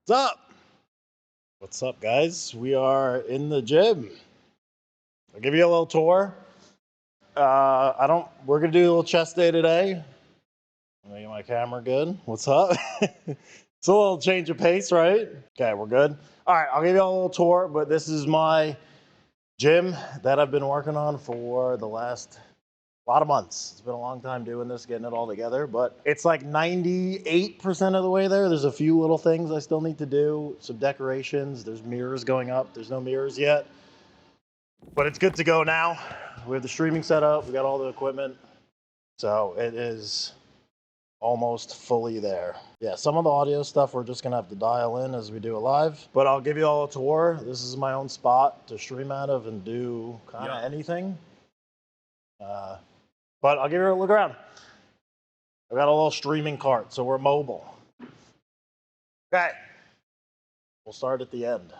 What's up? What's up, guys? We are in the gym. I'll give you a little tour. We're gonna do a little chest day today. Make my camera good. What's up? It's a little change of pace, right? Okay, we're good. All right, I'll give you a little tour, but this is my gym that I've been working on for the last lot of months. It's been a long time doing this, getting it all together, but it's like 98% of the way there. There's a few little things I still need to do, some decorations. There's mirrors going up. There's no mirrors yet, but it's good to go now. We have the streaming set up. We got all the equipment. So it is almost fully there. Yeah, some of the audio stuff we're just gonna have to dial in as we do it live, but I'll give you all a tour. This is my own spot to stream out of and do kind of anything. But I'll give you a look around. I've got a little streaming cart, so we're mobile. Okay. We'll start at the end.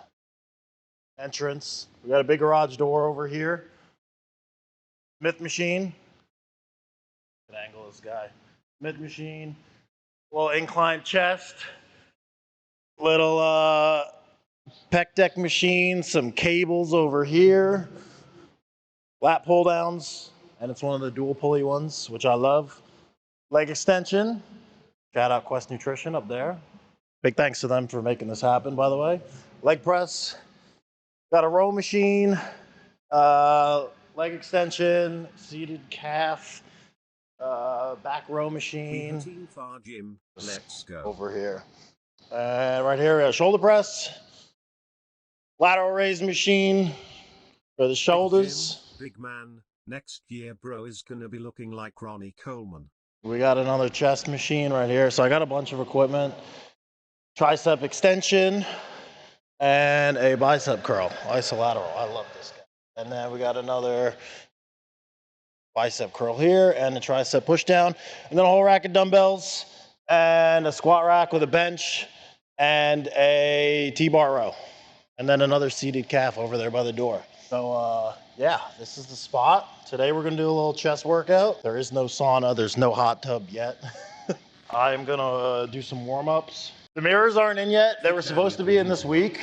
Entrance. We got a big garage door over here. Smith machine. Can angle this guy. Smith machine. Little incline chest. Little pec deck machine. Some cables over here. Lat pull downs. And it's one of the dual pulley ones, which I love. Leg extension. Shout out Quest Nutrition up there. Big thanks to them for making this happen, by the way. Leg press. Got a row machine. Leg extension. Seated calf. Back row machine. Gym. Let's go. Over here. And right here we have shoulder press. Lateral raise machine for the shoulders. Big man. Next year, bro is gonna be looking like Ronnie Coleman. We got another chest machine right here. So I got a bunch of equipment. Tricep extension and a bicep curl, isolateral. I love this guy. And then we got another bicep curl here and a tricep push down, and then a whole rack of dumbbells and a squat rack with a bench and a T-bar row, and then another seated calf over there by the door. So yeah, this is the spot. Today we're gonna do a little chest workout. There is no sauna, there's no hot tub yet. I'm gonna do some warm-ups. The mirrors aren't in yet. They were supposed to be in this week,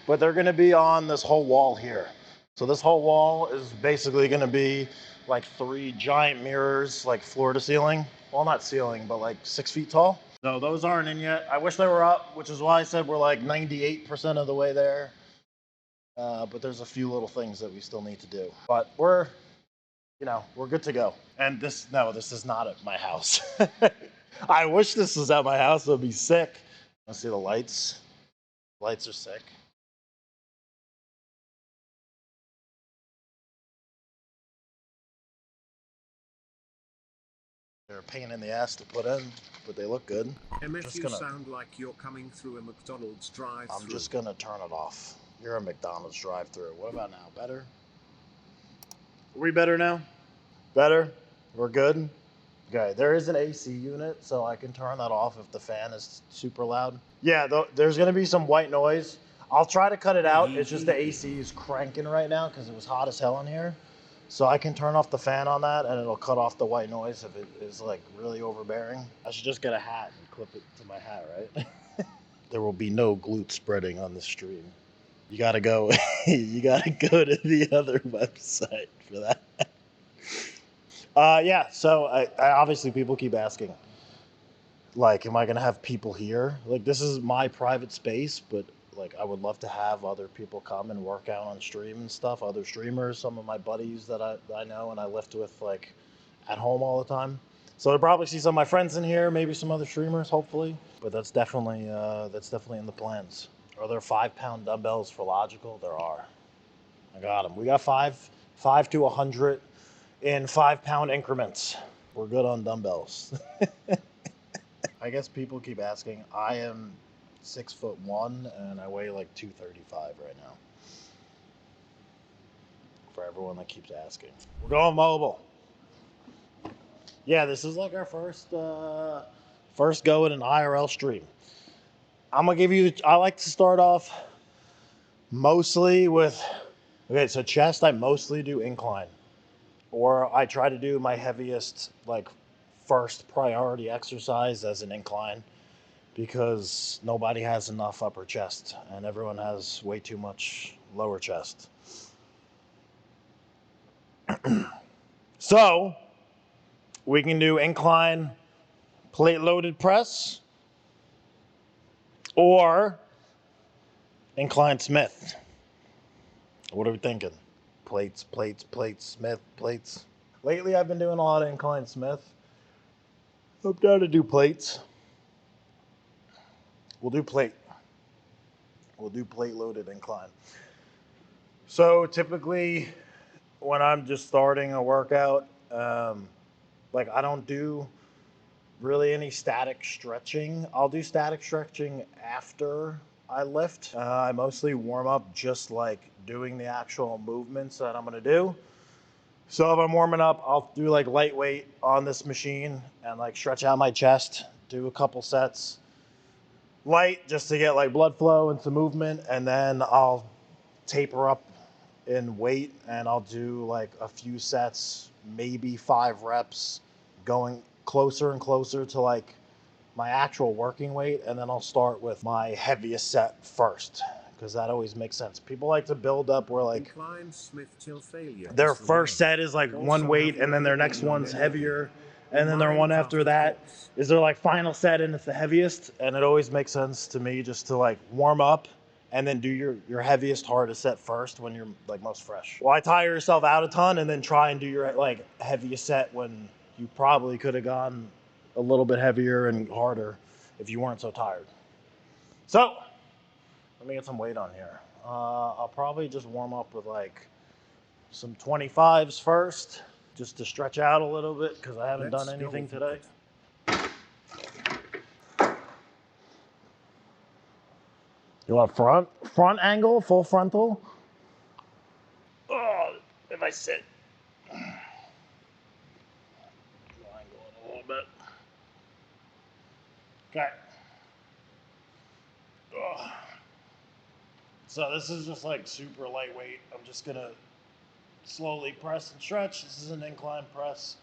but they're gonna be on this whole wall here. So this whole wall is basically gonna be like 3 giant mirrors, like floor to ceiling. Well, not ceiling, but like 6 feet tall. So those aren't in yet. I wish they were up, which is why I said we're like 98% of the way there. But there's a few little things that we still need to do. But we're good to go. And this is not at my house. I wish this was at my house. It would be sick. Let's see the lights. Lights are sick. They're a pain in the ass to put in, but they look good. MF, sound like you're coming through a McDonald's drive-thru. I'm just gonna turn it off. You're a McDonald's drive-thru. What about now? Better? Are we better now? Better? We're good? Okay, there is an AC unit, so I can turn that off if the fan is super loud. Yeah, there's gonna be some white noise. I'll try to cut it out. It's just the AC is cranking right now because it was hot as hell in here. So I can turn off the fan on that and it'll cut off the white noise if it is like really overbearing. I should just get a hat and clip it to my hat, right? There will be no glute spreading on the stream. You gotta go, you gotta go to the other website for that. Yeah, so I obviously people keep asking, like, am I gonna have people here? Like, this is my private space, but like, I would love to have other people come and work out on stream and stuff, other streamers, some of my buddies that I know and I lift with like at home all the time. So I'll probably see some of my friends in here, maybe some other streamers, hopefully. But that's definitely in the plans. Are there 5-pound dumbbells for logical? There are. I got them. We got 5 to 100 in 5-pound increments. We're good on dumbbells. I guess people keep asking. I am 6'1" and I weigh like 235 right now. For everyone that keeps asking, we're going mobile. Yeah, this is like our first go at an IRL stream. I'm gonna give you. I like to start off mostly with. Okay, so chest I mostly do incline, or I try to do my heaviest like first priority exercise as an incline. because nobody has enough upper chest and everyone has way too much lower chest. So we can do incline plate loaded press or incline Smith. What are we thinking? Plates, plates, plates, Smith, plates. Lately I've been doing a lot of incline Smith. I'm down to do plates. We'll do plate. We'll do plate loaded incline. So typically when I'm just starting a workout, like I don't do really any static stretching. I'll do static stretching after I lift. I mostly warm up just like doing the actual movements that I'm gonna do. So if I'm warming up, I'll do like lightweight on this machine and like stretch out my chest, do a couple sets light just to get like blood flow and some movement, and then I'll taper up in weight and I'll do like a few sets, maybe 5 reps, going closer and closer to like my actual working weight, and then I'll start with my heaviest set first because that always makes sense. People like to build up where like Incline Smith till failure their is the first way. set is like one Also, weight have you and then ever their next been on one's anything? heavier In and then their one after Minecraft, of that course. is their like final set and it's the heaviest, and it always makes sense to me just to like warm up and then do your heaviest hardest set first when you're like most fresh. Why tire yourself out a ton and then try and do your like heaviest set when you probably could have gone a little bit heavier and harder if you weren't so tired. So let me get some weight on here. I'll probably just warm up with like some 25s first, just to stretch out a little bit because I haven't done Let's go anything for today. it. You want front angle, full frontal? Oh, if I sit. I'll angle it a little bit. Okay. Oh. So this is just like super lightweight. I'm just gonna slowly press and stretch. This is an incline press.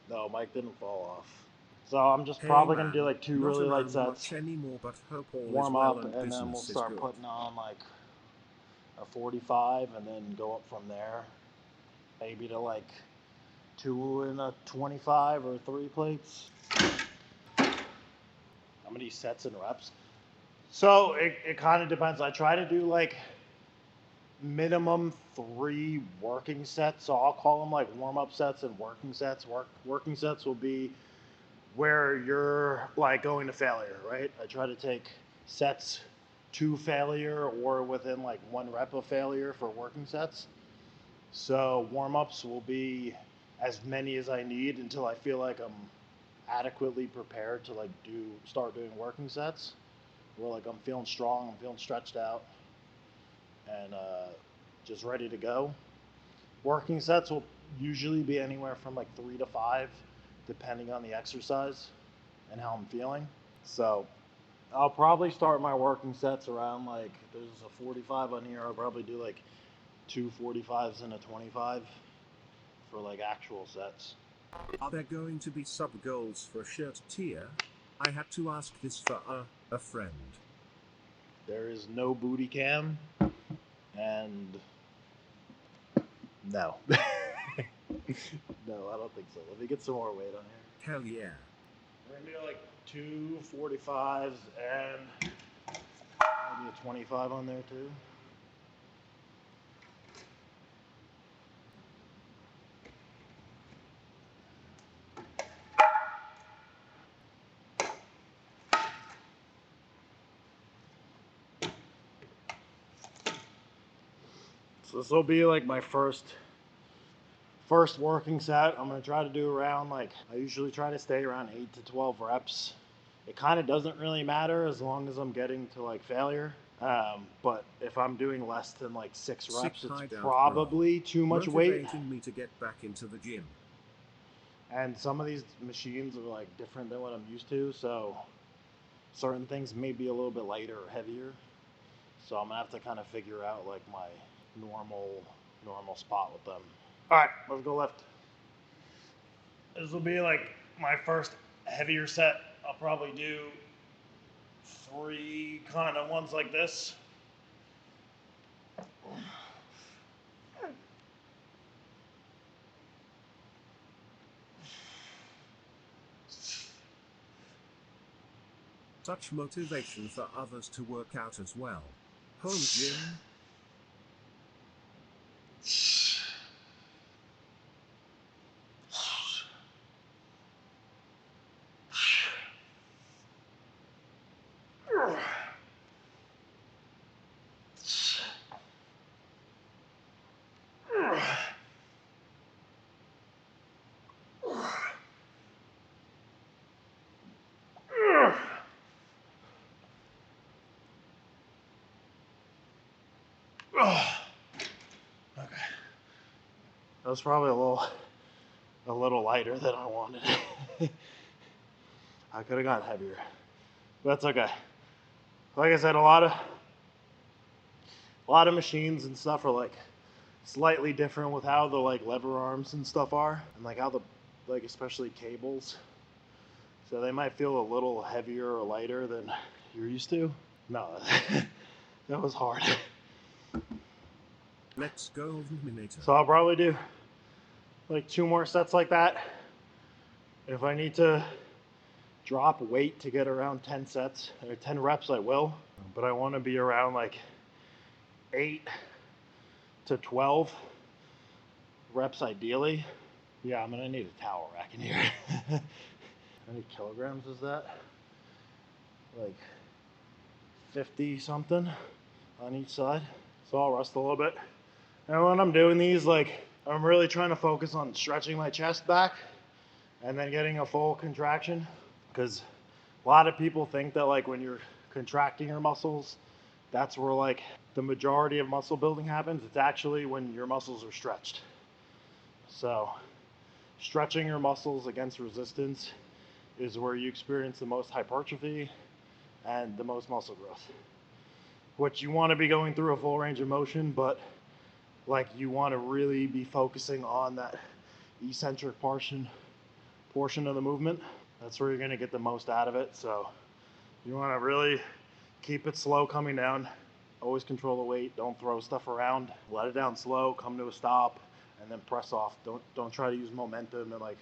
No, Mike didn't fall off. So I'm just Hey probably gonna do man, like 2 not really light around sets, much anymore, but hope all is warm well up, and and then we'll business is start good. putting on like a 45 and then go up from there. Maybe to like 2 and a 25 or 3 plates. How many sets and reps? So it kind of depends. I try to do like minimum 3 working sets. So I'll call them like warm up sets and working sets. Working sets will be where you're like going to failure, right? I try to take sets to failure or within like 1 rep of failure for working sets. So warm ups will be as many as I need until I feel like I'm adequately prepared to like start doing working sets. Where like I'm feeling strong, I'm feeling stretched out, and just ready to go. Working sets will usually be anywhere from like 3 to 5, depending on the exercise and how I'm feeling. So I'll probably start my working sets around like there's a 45 on here. I'll probably do like 2 45s and a 25 for like actual sets. Are there going to be sub goals for a shirt tier? I had to ask this for a friend. There is no booty cam, and no. No, I don't think so. Let me get some more weight on here. Hell yeah. We're gonna do like 2 45s and maybe a 25 on there too. So this will be like my first working set. I'm gonna try to do around like I usually try to stay around 8 to 12 reps. It kind of doesn't really matter as long as I'm getting to like failure. But if I'm doing less than like 6 reps, it's hideout, bro. probably too much weight. Motivating me to get back into the gym. And some of these machines are like different than what I'm used to, so certain things may be a little bit lighter or heavier. So I'm gonna have to kind of figure out like my normal spot with them. All right, let's go lift. This will be like my first heavier set. I'll probably do 3 kind of ones like this. Such motivation for others to work out as well. Home gym. Okay. That was probably a little lighter than I wanted. I could have gone heavier, but that's okay. Like I said, a lot of machines and stuff are like slightly different with how the like lever arms and stuff are, and like how the like especially cables. So they might feel a little heavier or lighter than you're used to. No, that was hard. Let's go, Lvndmark. So I'll probably do like 2 more sets like that. If I need to drop weight to get around 10 sets or 10 reps, I will. But I want to be around like 8 to 12 reps ideally. Yeah, I'm gonna need a towel rack in here. How many kilograms is that? Like 50 something on each side. So I'll rest a little bit. And when I'm doing these, like I'm really trying to focus on stretching my chest back and then getting a full contraction, because a lot of people think that like when you're contracting your muscles, that's where like the majority of muscle building happens. It's actually when your muscles are stretched. So stretching your muscles against resistance is where you experience the most hypertrophy and the most muscle growth. What you want to be going through a full range of motion, but like you want to really be focusing on that eccentric portion of the movement. That's where you're going to get the most out of it. So you want to really keep it slow coming down. Always control the weight. Don't throw stuff around. Let it down slow, come to a stop, and then press off. Don't try to use momentum and like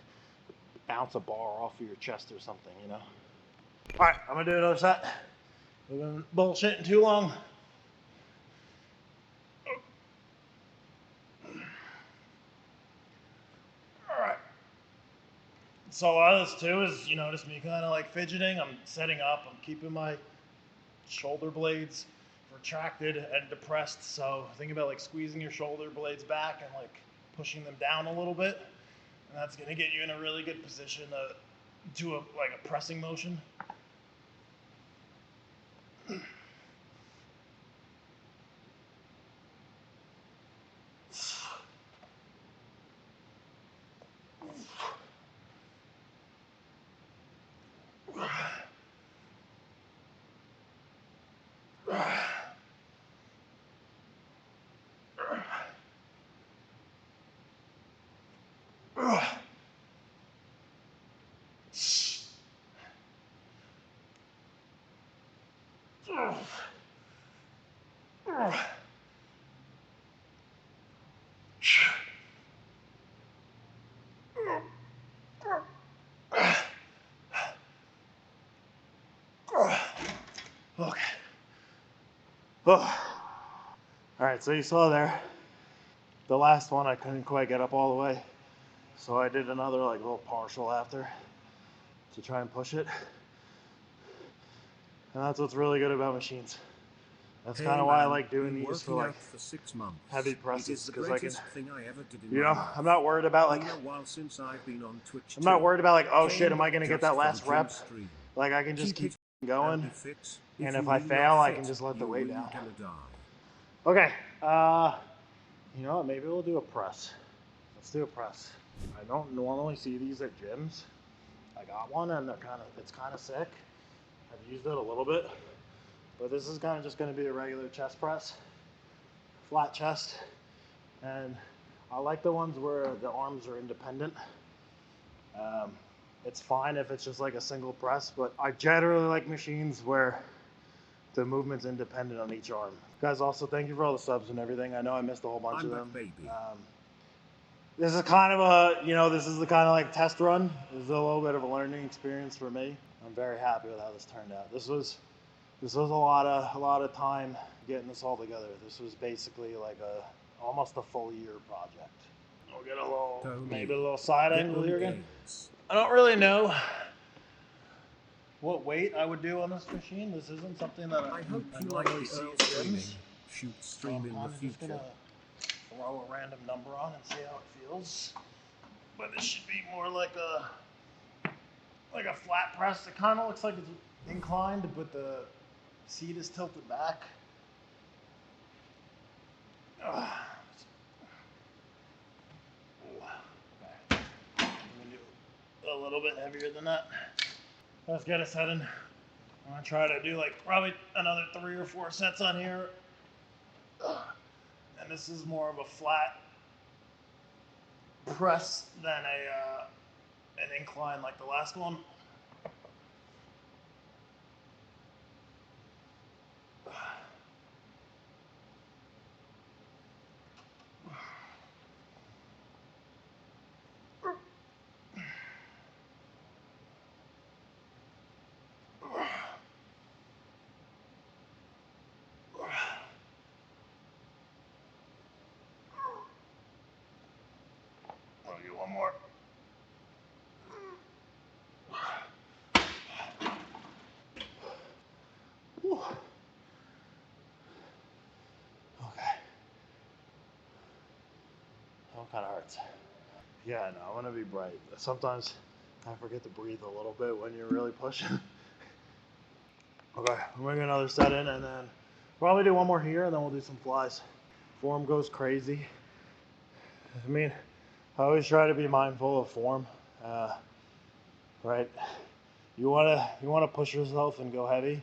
bounce a bar off of your chest or something, you know? All right, I'm gonna do another set. We've been bullshitting too long. All right. So a lot of this too is, you notice me kind of like fidgeting. I'm setting up. I'm keeping my shoulder blades retracted and depressed. So think about like squeezing your shoulder blades back and like pushing them down a little bit. And that's gonna get you in a really good position to do like a pressing motion. Okay. Oh. All right, so you saw there, the last one I couldn't quite get up all the way. So I did another like little partial after to try and push it. And that's what's really good about machines. That's kind of why I like doing these for like for 6 months. heavy presses, because I can, thing I ever did in you know, I'm not worried about like, a while since I've been on Twitch. I'm not worried about like, oh shit, am I gonna get that last rep? Like I can just keep going, and if I fail, I can just let the weight down. Okay, you know what, maybe we'll do a press. Let's do a press. I don't normally see these at gyms. I got one and it's kind of sick. I've used it a little bit, but this is kind of just going to be a regular chest press, flat chest. And I like the ones where the arms are independent. It's fine if it's just like a single press, but I generally like machines where the movement's independent on each arm. Guys, also thank you for all the subs and everything. I know I missed a whole bunch of them. Baby. This is kind of a, this is the kind of like test run. This is a little bit of a learning experience for me. I'm very happy with how this turned out. This was a lot of time getting this all together. This was basically like almost a full year project. We'll get maybe a little side angle here again. I don't really know what weight I would do on this machine. This isn't something that I hope you like normally see at gyms. Shoot stream in the future. Just gonna throw a random number on and see how it feels. But this should be more like a flat press. It kind of looks like it's inclined, but the seat is tilted back. Okay. I'm gonna do a little bit heavier than that. Let's get us heading. I'm gonna try to do like probably another 3 or 4 sets on here. And this is more of a flat press than an incline like the last one. I'll do one more. Whew. Okay. That kind of hurts. Yeah, no, I want to be bright. Sometimes I forget to breathe a little bit when you're really pushing. Okay, we're making another set in and then probably do one more here and then we'll do some flies. Form goes crazy. I mean, I always try to be mindful of form, right? You wanna push yourself and go heavy,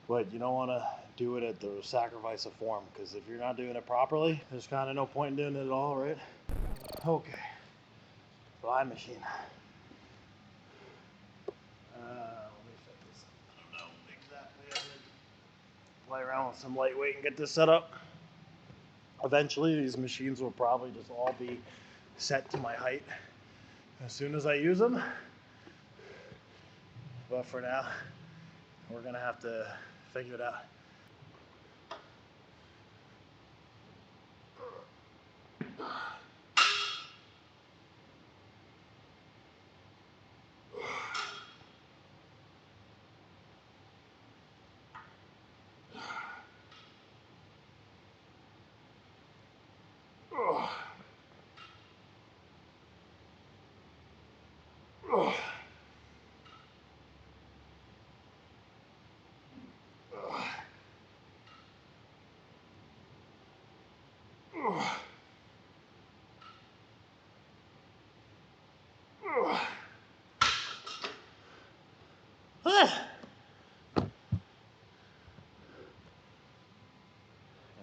but you don't wanna do it at the sacrifice of form, because if you're not doing it properly, there's kind of no point in doing it at all, right? Okay, fly machine. Let me set this up. I don't know exactly. I'm gonna play around with some lightweight and get this set up. Eventually, these machines will probably just all be set to my height as soon as I use them. But for now, we're gonna have to figure it out.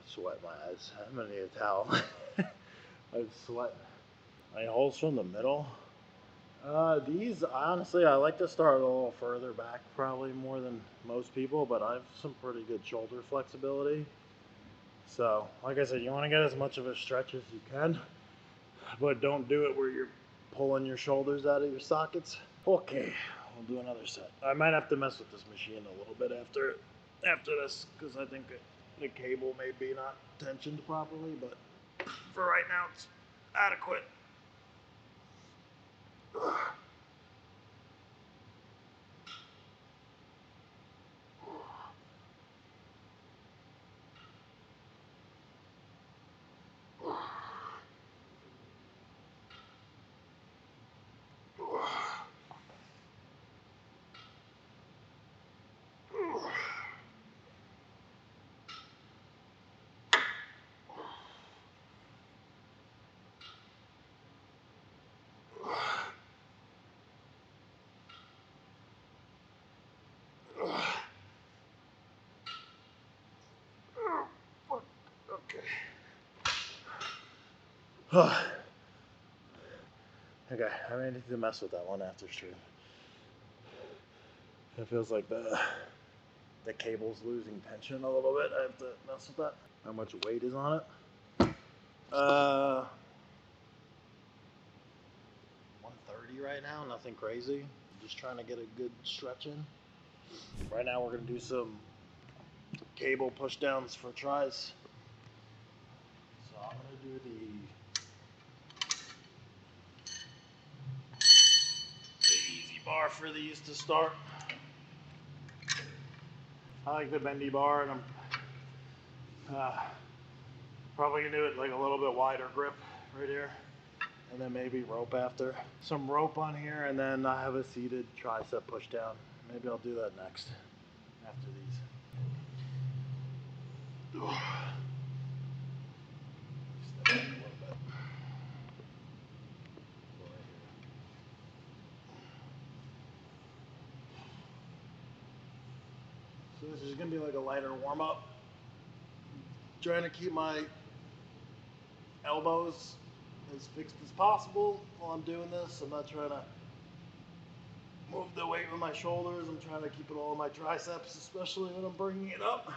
Sweat my eyes. I'm gonna need a towel. I'm sweating. Any holes from the middle? These, honestly, I like to start a little further back, probably more than most people, but I have some pretty good shoulder flexibility. So, like I said, you want to get as much of a stretch as you can, but don't do it where you're pulling your shoulders out of your sockets. Okay, we'll do another set. I might have to mess with this machine a little bit after this, because I think the cable may be not tensioned properly, but for right now, it's adequate. Okay, I may need to mess with that one after stream. It feels like the cable's losing tension a little bit. I have to mess with that. How much weight is on it? 130 right now, nothing crazy. I'm just trying to get a good stretch in. Right now we're gonna do some cable push downs for tries. So I'm gonna do the easy bar for these to start. I like the bendy bar, and I'm probably gonna do it like a little bit wider grip right here, and then maybe rope after. Some rope on here, and then I have a seated tricep push down. Maybe I'll do that next after these. Step back a little bit. So this is gonna be like a lighter warm up. Trying to keep my elbows as fixed as possible while I'm doing this. I'm not trying to move the weight with my shoulders. I'm trying to keep it all in my triceps, especially when I'm bringing it up.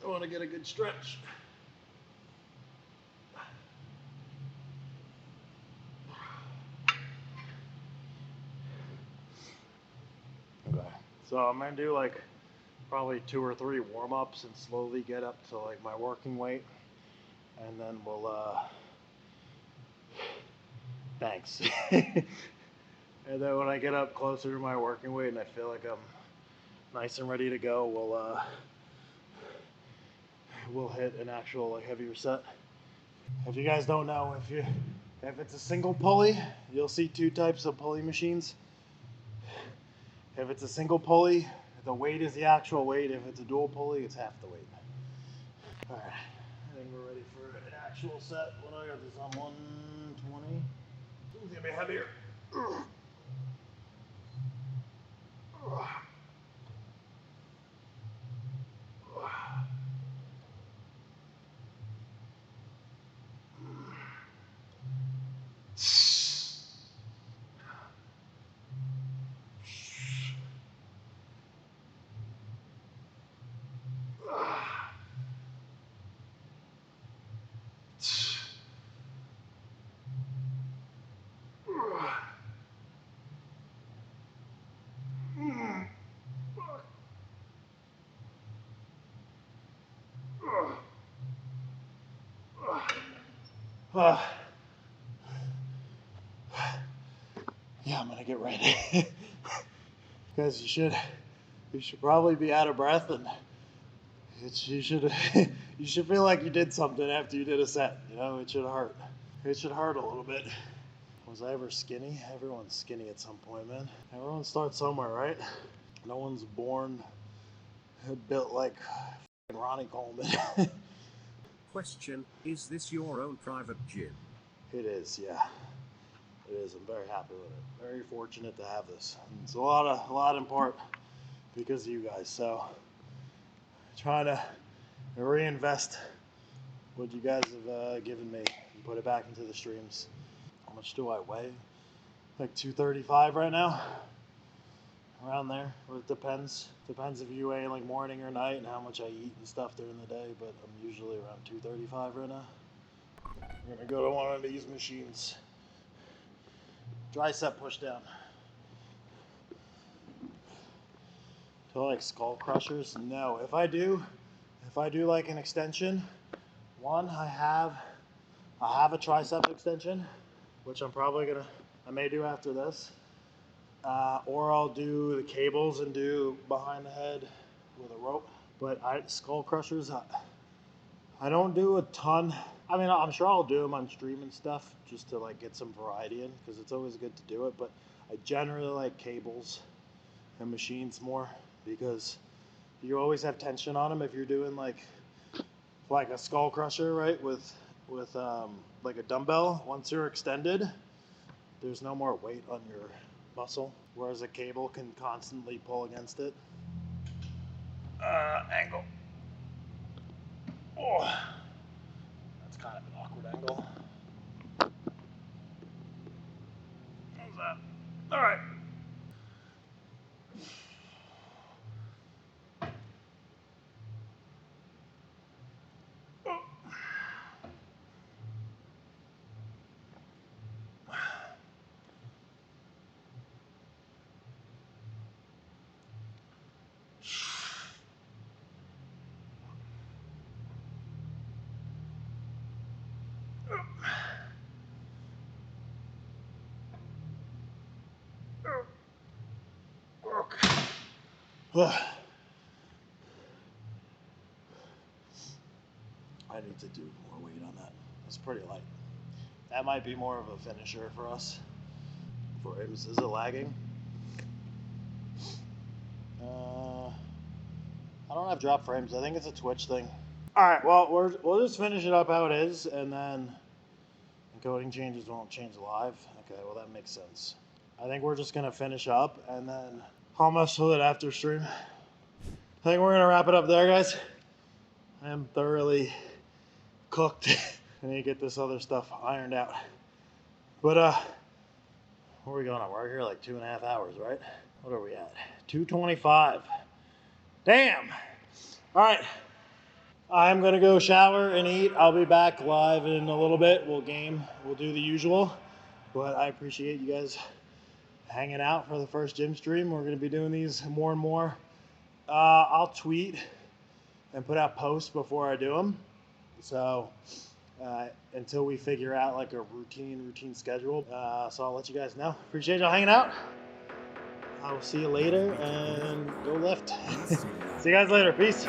I want to get a good stretch. Okay, so I'm gonna do like probably 2 or 3 warm-ups and slowly get up to like my working weight, and then we'll thanks. And then when I get up closer to my working weight and I feel like I'm nice and ready to go, we'll hit an actual like heavier set. If you guys don't know, if it's a single pulley, you'll see 2 types of pulley machines. If it's a single pulley, the weight is the actual weight. If it's a dual pulley, it's half the weight. All right, I think we're ready for an actual set. When I got this on 120, it's gonna be heavier. Yeah, I'm gonna get ready. Guys, you should probably be out of breath, and you should you should feel like you did something after you did a set. You know, it should hurt. It should hurt a little bit. Was I ever skinny? Everyone's skinny at some point, man. Everyone starts somewhere, right? No one's born built like Ronnie Coleman. Question, is this your own private gym? It is, yeah. It is. I'm very happy with it. Very fortunate to have this. And it's a lot in part because of you guys. So trying to reinvest what you guys have given me and put it back into the streams. How much do I weigh? Like 235 right now. Around there. Or it depends. Depends if you weigh like morning or night and how much I eat and stuff during the day, but I'm usually around 235 right now. I'm gonna go to one of these machines. Tricep push down. Do I like skull crushers? No. If I do like an extension, one I have a tricep extension, which I may do after this, or I'll do the cables and do behind the head with a rope. But skull crushers, I don't do a ton. I mean, I'm sure I'll do them on stream and stuff just to like get some variety in, because it's always good to do it. But I generally like cables and machines more, because you always have tension on them if you're doing like a skull crusher, right? With like a dumbbell. Once you're extended, there's no more weight on your muscle, whereas a cable can constantly pull against it. Angle. Oh, that's kind of an awkward angle. How's that? All right. I need to do more weight on that. It's pretty light. That might be more of a finisher for us. For him, is it lagging? I don't have drop frames. I think it's a Twitch thing. All right. Well, we'll just finish it up how it is, and then encoding changes won't change live. Okay. Well, that makes sense. I think we're just gonna finish up, and then I'll mess with it after stream. I think we're gonna wrap it up there, guys. I am thoroughly cooked. I need to get this other stuff ironed out. But where are we going on? We're here like 2.5 hours, right? What are we at? 2:25. Damn. All right. I'm gonna go shower and eat. I'll be back live in a little bit. We'll game. We'll do the usual. But I appreciate you guys hanging out for the first gym stream. We're gonna be doing these more and more. I'll tweet and put out posts before I do them. So until we figure out like a routine schedule. So I'll let you guys know. Appreciate y'all hanging out. I will see you later and go lift. See you guys later. Peace.